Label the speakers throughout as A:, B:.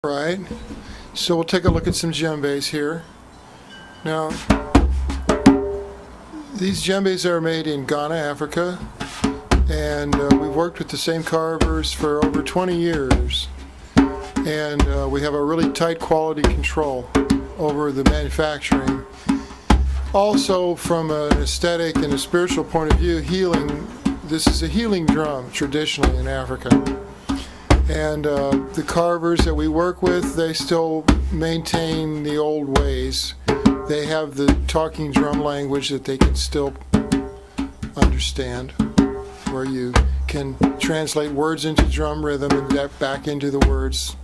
A: Right, so we'll take a look at some djembes here. Now, these djembes are made in Ghana, Africa, and we've worked with the same carvers for over 20 years, and we have a really tight quality control over the manufacturing. Also, from an aesthetic and a spiritual point of view, this is a healing drum traditionally in Africa. And the carvers that we work with, they still maintain the old ways. They have the talking drum language that they can still understand, where you can translate words into drum rhythm and that back into the words.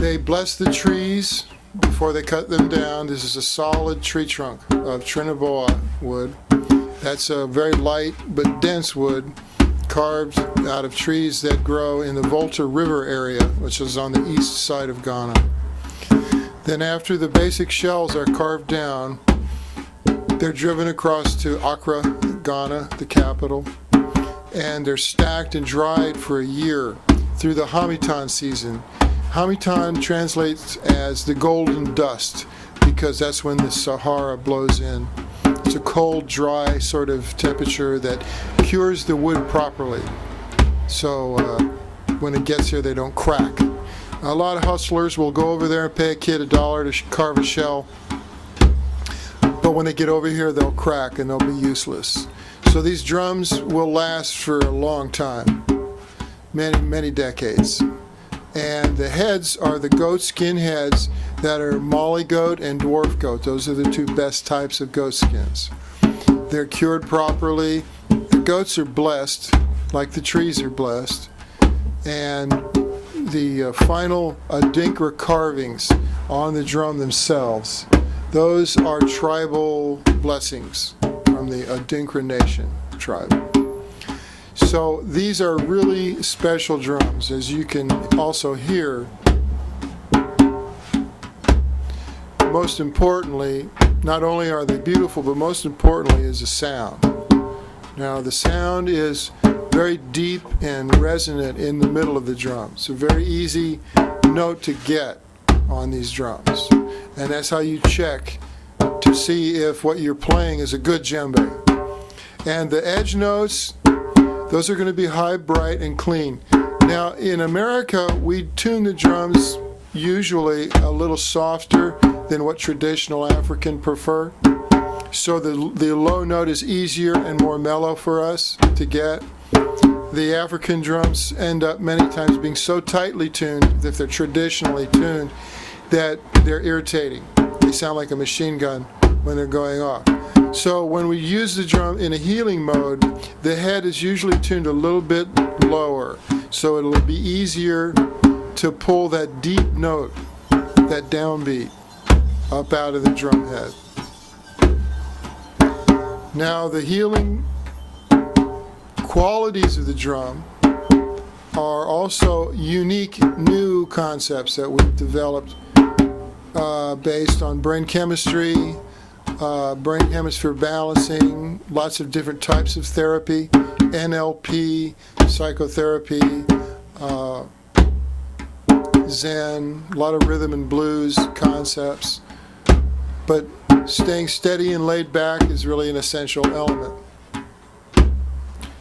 A: They bless the trees before they cut them down. This is a solid tree trunk of Trinaboa wood. That's a very light but dense wood, carved out of trees that grow in the Volta River area, which is on the east side of Ghana. Then after the basic shells are carved down, they're driven across to Accra, Ghana, the capital, and they're stacked and dried for a year through the Hamitan season. Hamitan translates as the golden dust because that's when the Sahara blows in. It's a cold, dry sort of temperature that cures the wood properly. So when it gets here, they don't crack. A lot of hustlers will go over there and pay a kid $1 to carve a shell. But when they get over here, they'll crack and they'll be useless. So these drums will last for a long time, many, many decades. And the heads are the goat skin heads that are molly goat and dwarf goat. Those are the two best types of goat skins. They're cured properly. The goats are blessed, like the trees are blessed. And the final Adinkra carvings on the drum themselves, those are tribal blessings from the Adinkra Nation tribe. So these are really special drums, as you can also hear. Most importantly, not only are they beautiful, but most importantly is the sound. Now the sound is very deep and resonant in the middle of the drum. It's a very easy note to get on these drums. And that's how you check to see if what you're playing is a good djembe. And the edge notes, those are going to be high, bright, and clean. Now, in America, we tune the drums usually a little softer than what traditional African prefer. So the low note is easier and more mellow for us to get. The African drums end up many times being so tightly tuned, if they're traditionally tuned, that they're irritating. They sound like a machine gun when they're going off. So when we use the drum in a healing mode, the head is usually tuned a little bit lower. So it'll be easier to pull that deep note, that downbeat, up out of the drum head. Now the healing qualities of the drum are also unique new concepts that we've developed based on brain chemistry, brain hemisphere balancing, lots of different types of therapy, NLP, psychotherapy, Zen, a lot of rhythm and blues concepts. But staying steady and laid back is really an essential element.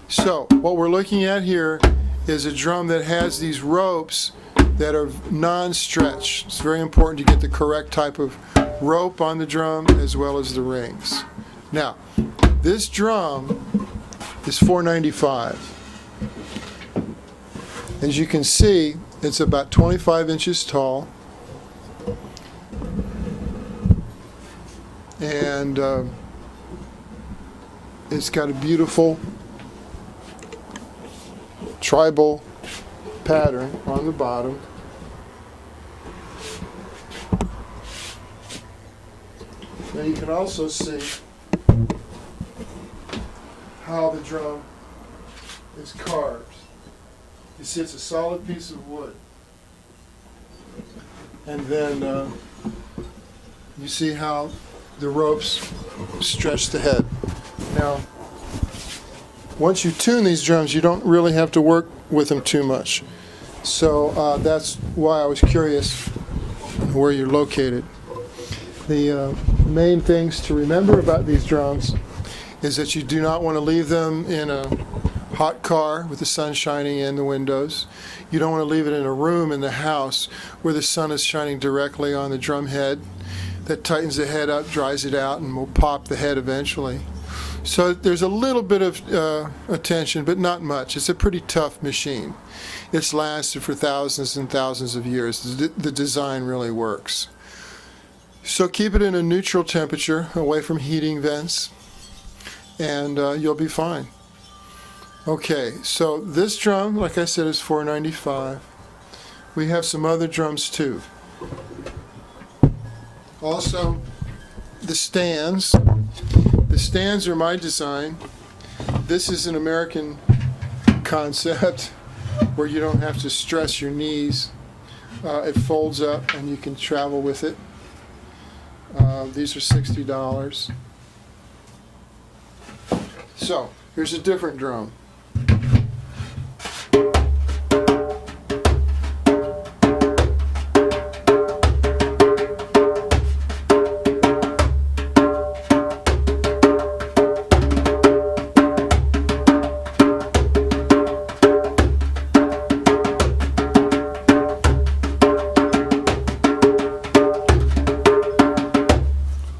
A: So what we're looking at here is a drum that has these ropes that are non-stretch. It's very important to get the correct type of rope on the drum as well as the rings. Now, this drum is $4.95. As you can see, it's about 25 inches tall, and it's got a beautiful tribal pattern on the bottom. Now you can also see how the drum is carved. You see it's a solid piece of wood. And then you see how the ropes stretch the head. Now, once you tune these drums, you don't really have to work with them too much. So that's why I was curious where you're located. The main things to remember about these drums is that you do not want to leave them in a hot car with the sun shining in the windows. You don't want to leave it in a room in the house where the sun is shining directly on the drum head. That tightens the head up, dries it out, and will pop the head eventually. So there's a little bit of attention, but not much. It's a pretty tough machine. It's lasted for thousands and thousands of years. The design really works. So keep it in a neutral temperature, away from heating vents, and you'll be fine. Okay, so this drum, like I said, is $4.95. We have some other drums too. Also, the stands. The stands are my design. This is an American concept where you don't have to stress your knees. It folds up and you can travel with it. These are $60. So, here's a different drum.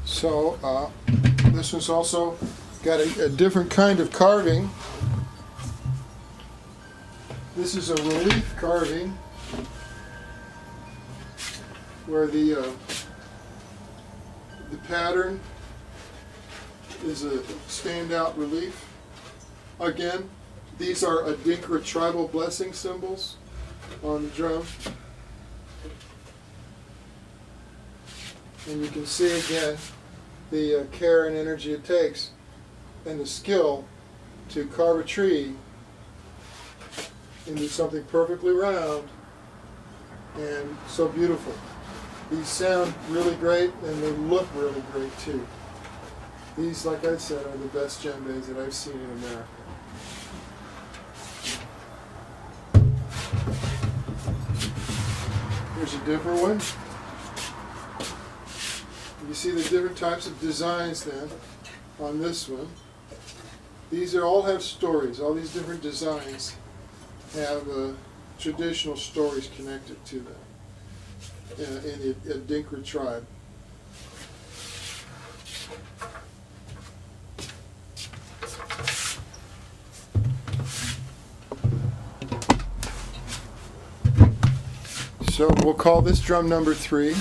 A: So this one's also got a different kind of carving. This is a relief carving where the pattern is a standout relief. Again, these are Adinkra tribal blessing symbols on the drum. And you can see again the care and energy it takes and the skill to carve a tree into something perfectly round and so beautiful. These sound really great and they look really great too. These, like I said, are the best djembes that I've seen in America. Here's a different one. You see the different types of designs then on this one. These all have stories. All these different designs have traditional stories connected to them in the Adinkra tribe. So we'll call this drum number 3.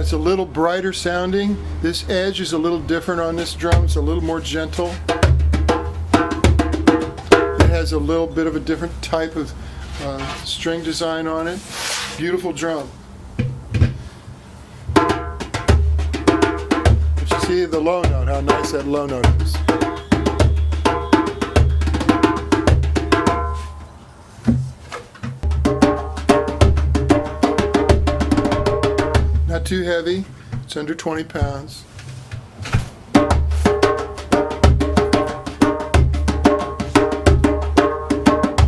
A: It's a little brighter sounding. This edge is a little different on this drum. It's a little more gentle. It has a little bit of a different type of string design on it. Beautiful drum. But you see the low note, how nice that low note is. Not too heavy. It's under 20 pounds.